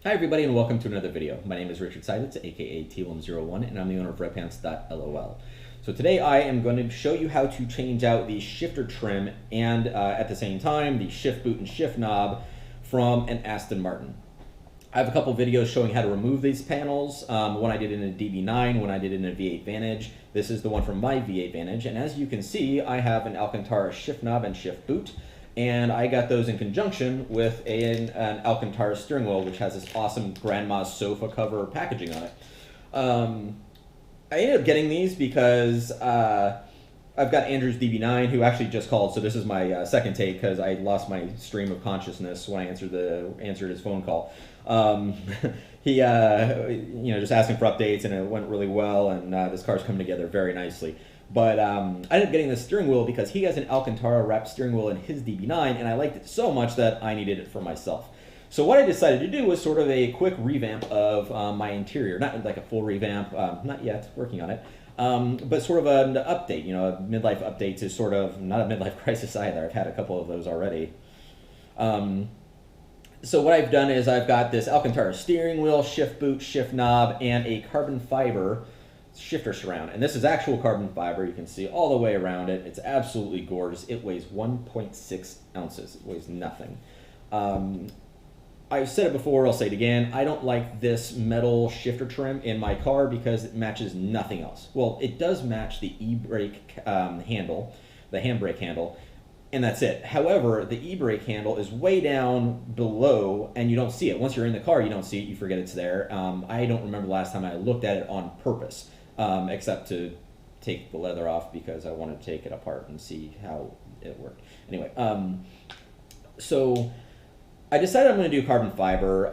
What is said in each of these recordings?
Hi everybody and welcome to another video. My name is Richard Seiditz, aka T101, and I'm the owner of Redpants.lol. So today I am going to show you how to change out the shifter trim and at the same time the shift boot and shift knob from an Aston Martin. I have a couple videos showing how to remove these panels. One I did in a DB9, one I did in a V8 Vantage. This is the one from my V8 Vantage, and as you can see I have an Alcantara shift knob and shift boot. And I got those in conjunction with an Alcantara steering wheel, which has this awesome grandma's sofa cover packaging on it. I ended up getting these because I've got Andrew's DB9, who actually just called, so this is my second take because I lost my stream of consciousness when I answered his phone call. He just asking for updates, and it went really well, and this car's coming together very nicely. But I ended up getting this steering wheel because he has an Alcantara wrapped steering wheel in his DB9, and I liked it so much that I needed it for myself. So what I decided to do was sort of a quick revamp of my interior. Not like a full revamp, not yet, working on it, but sort of an update, a midlife update to sort of, not a midlife crisis either. I've had a couple of those already. So what I've done is I've got this Alcantara steering wheel, shift boot, shift knob, and a carbon fiber shifter surround. And this is actual carbon fiber. You can see all the way around it. It's absolutely gorgeous. It weighs 1.6 ounces. It weighs nothing. I've said it before, I'll say it again. I don't like this metal shifter trim in my car because it matches nothing else. Well, it does match the e-brake handle, the handbrake handle, and that's it. However, the e-brake handle is way down below and you don't see it. Once you're in the car, you don't see it, you forget it's there. I don't remember the last time I looked at it on purpose, except to take the leather off because I wanted to take it apart and see how it worked. Anyway, so I decided I'm going to do carbon fiber.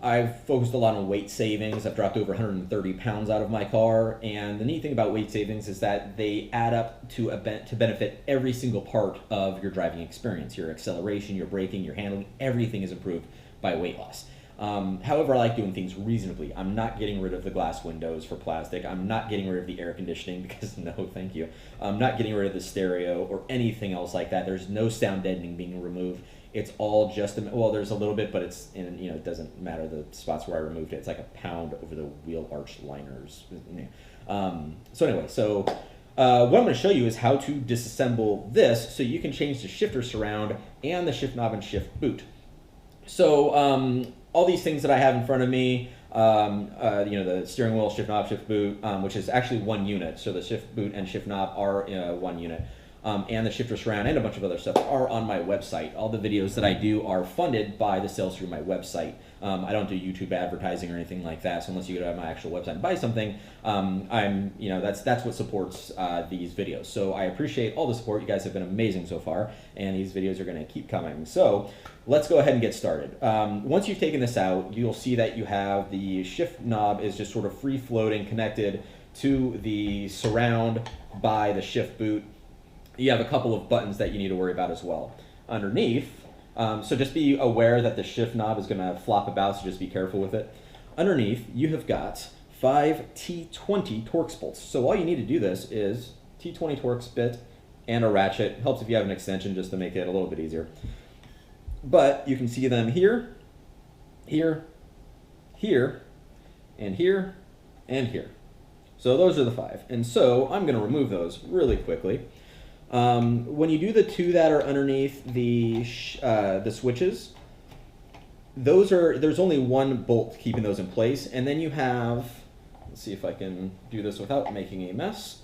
I've focused a lot on weight savings. I've dropped over 130 pounds out of my car, and the neat thing about weight savings is that they add up to benefit every single part of your driving experience. Your acceleration, your braking, your handling, everything is improved by weight loss. However, I like doing things reasonably. I'm not getting rid of the glass windows for plastic. I'm not getting rid of the air conditioning because no, thank you. I'm not getting rid of the stereo or anything else like that. There's no sound deadening being removed. It's all just, well, there's a little bit, but it's in, it doesn't matter the spots where I removed it. It's like a pound over the wheel arch liners. So anyway, what I'm going to show you is how to disassemble this so you can change the shifter surround and the shift knob and shift boot. So all these things that I have in front of me, the steering wheel, shift knob, shift boot, which is actually one unit. So the shift boot and shift knob are one unit. And the shifter surround and a bunch of other stuff are on my website. All the videos that I do are funded by the sales through my website. I don't do YouTube advertising or anything like that, so unless you go to my actual website and buy something, that's what supports these videos. So I appreciate all the support. You guys have been amazing so far, and these videos are going to keep coming. So let's go ahead and get started. Once you've taken this out, you'll see that you have the shift knob is just sort of free-floating, connected to the surround by the shift boot. You have a couple of buttons that you need to worry about as well. Underneath, so just be aware that the shift knob is going to flop about, so just be careful with it. Underneath, you have got 5 T20 Torx bolts. So all you need to do this is T20 Torx bit and a ratchet. Helps if you have an extension just to make it a little bit easier. But you can see them here, here, here, and here, and here. So those are the 5. And so I'm going to remove those really quickly. When you do the 2 that are underneath the switches, there's only one bolt keeping those in place, and then you have, let's see if I can do this without making a mess.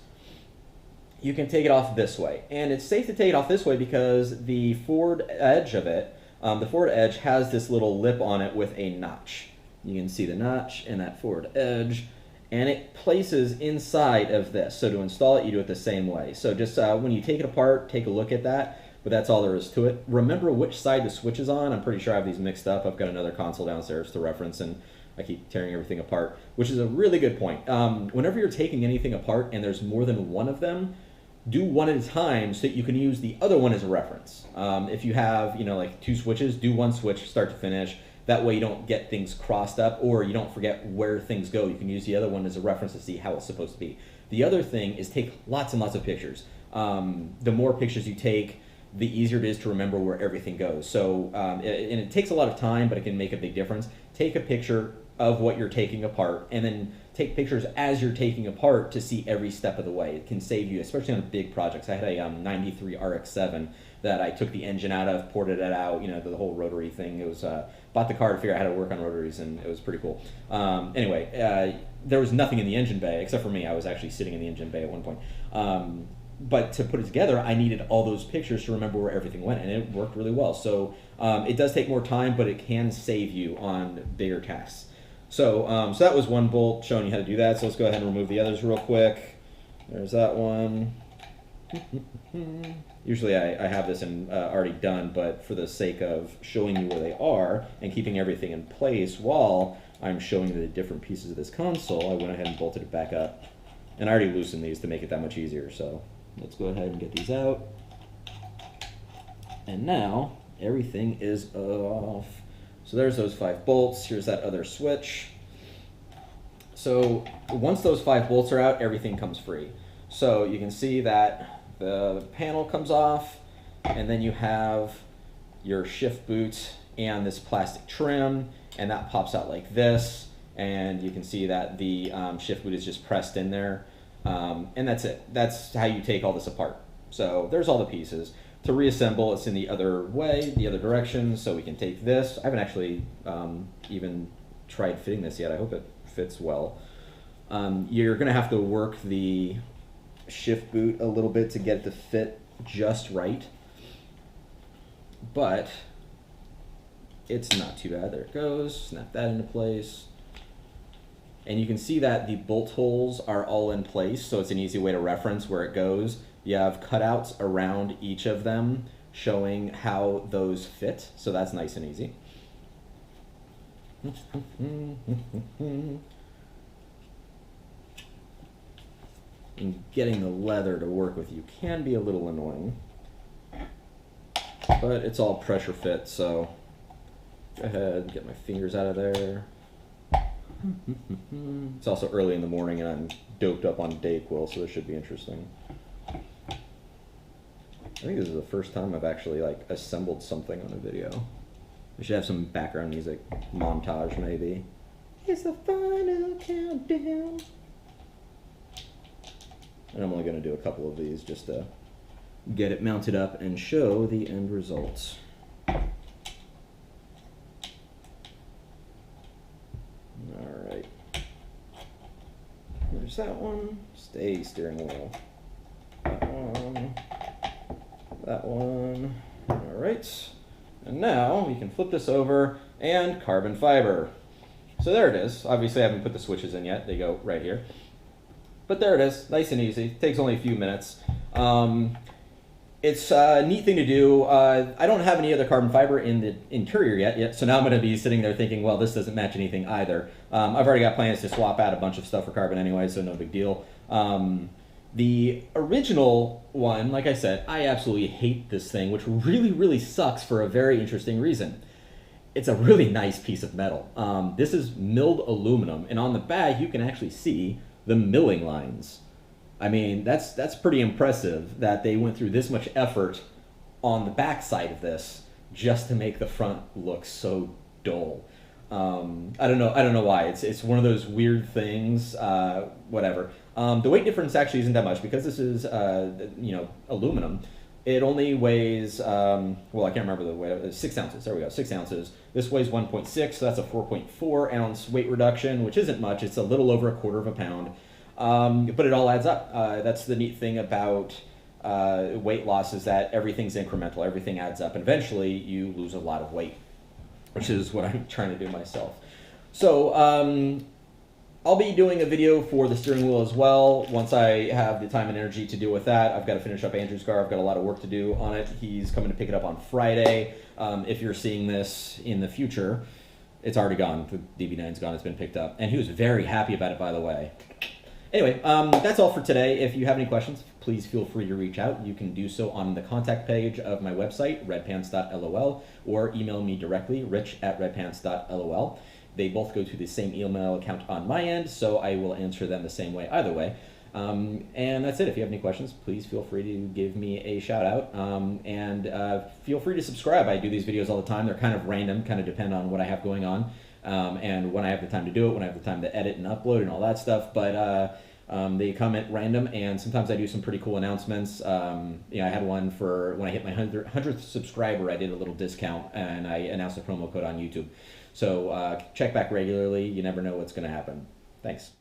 You can take it off this way, and it's safe to take it off this way because the forward edge of it, the forward edge has this little lip on it with a notch. You can see the notch in that forward edge. And it places inside of this. So to install it, you do it the same way. So just when you take it apart, take a look at that, but that's all there is to it. Remember which side the switch is on. I'm pretty sure I have these mixed up. I've got another console downstairs to reference, and I keep tearing everything apart, which is a really good point. Whenever you're taking anything apart and there's more than one of them, do one at a time so that you can use the other one as a reference. If you have, like 2 switches, do one switch start to finish. That way you don't get things crossed up or you don't forget where things go. You can use the other one as a reference to see how it's supposed to be. The other thing is take lots and lots of pictures. The more pictures you take, the easier it is to remember where everything goes. So, and it takes a lot of time, but it can make a big difference. take a picture of what you're taking apart, and then take pictures as you're taking apart to see every step of the way. It can save you, especially on big projects. I had a 93 RX-7 that I took the engine out of, ported it out, you know, the whole rotary thing. It was, bought the car to figure out how to work on rotaries, and it was pretty cool. Anyway, there was nothing in the engine bay, except for me. I was actually sitting in the engine bay at one point. But to put it together, I needed all those pictures to remember where everything went, and it worked really well. So it does take more time, but it can save you on bigger tasks. So, so that was one bolt showing you how to do that. So let's go ahead and remove the others real quick. There's that one. Usually I have this already done, but for the sake of showing you where they are and keeping everything in place while I'm showing you the different pieces of this console, I went ahead and bolted it back up. And I already loosened these to make it that much easier. So let's go ahead and get these out. And now everything is off. So there's those 5 bolts. Here's that other switch. So once those 5 bolts are out, everything comes free. So you can see that the panel comes off, and then you have your shift boot and this plastic trim, and that pops out like this. And you can see that the shift boot is just pressed in there. And that's it. That's how you take all this apart. So there's all the pieces. To reassemble, it's in the other way, the other direction, so we can take this. I haven't actually even tried fitting this yet. I hope it fits well. You're going to have to work the shift boot a little bit to get it to fit just right. But it's not too bad. There it goes. Snap that into place. And you can see that the bolt holes are all in place, so it's an easy way to reference where it goes. You have cutouts around each of them showing how those fit, so that's nice and easy. And getting the leather to work with you can be a little annoying, but it's all pressure fit, so go ahead and get my fingers out of there. It's also early in the morning and I'm doped up on Dayquil, so this should be interesting. I think this is the first time I've actually like assembled something on a video. We should have some background music montage maybe. It's the final countdown. And I'm only going to do a couple of these just to get it mounted up and show the end results. Alright. There's that one. Stay steering wheel. That one. That one. Alright. And now we can flip this over and carbon fiber. So there it is. Obviously I haven't put the switches in yet. They go right here. But there it is. Nice and easy. Takes only a few minutes. It's a neat thing to do. I don't have any other carbon fiber in the interior yet, so now I'm going to be sitting there thinking, well, this doesn't match anything either. I've already got plans to swap out a bunch of stuff for carbon anyway, so no big deal. The original one, like I said, I absolutely hate this thing, which really, really sucks for a very interesting reason. It's a really nice piece of metal. This is milled aluminum, and on the back you can actually see the milling lines. I mean, that's pretty impressive that they went through this much effort on the back side of this just to make the front look so dull. I don't know why. It's one of those weird things. Whatever. The weight difference actually isn't that much because this is aluminum. It only weighs well, I can't remember the weight. 6 ounces. There we go. 6 ounces. This weighs 1.6, so that's a 4.4 ounce weight reduction, which isn't much. It's a little over a quarter of a pound. But it all adds up. That's the neat thing about weight loss, is that everything's incremental. Everything adds up, and eventually you lose a lot of weight, which is what I'm trying to do myself. So I'll be doing a video for the steering wheel as well once I have the time and energy to deal with that. I've got to finish up Andrew's car. I've got a lot of work to do on it. He's coming to pick it up on Friday. If you're seeing this in the future, it's already gone. The DB9's gone. It's been picked up. And he was very happy about it, by the way. Anyway, that's all for today. If you have any questions, please feel free to reach out. You can do so on the contact page of my website, redpants.lol, or email me directly, rich@redpants.lol. They both go to the same email account on my end, so I will answer them the same way either way. And that's it. If you have any questions, please feel free to give me a shout out. And feel free to subscribe. I do these videos all the time. They're kind of random, kind of depend on what I have going on. and when I have the time to do it, when I have the time to edit and upload and all that stuff. But they come at random, and sometimes I do some pretty cool announcements. I had one for when I hit my 100th subscriber. I did a little discount, and I announced a promo code on YouTube. So check back regularly. You never know what's going to happen. Thanks.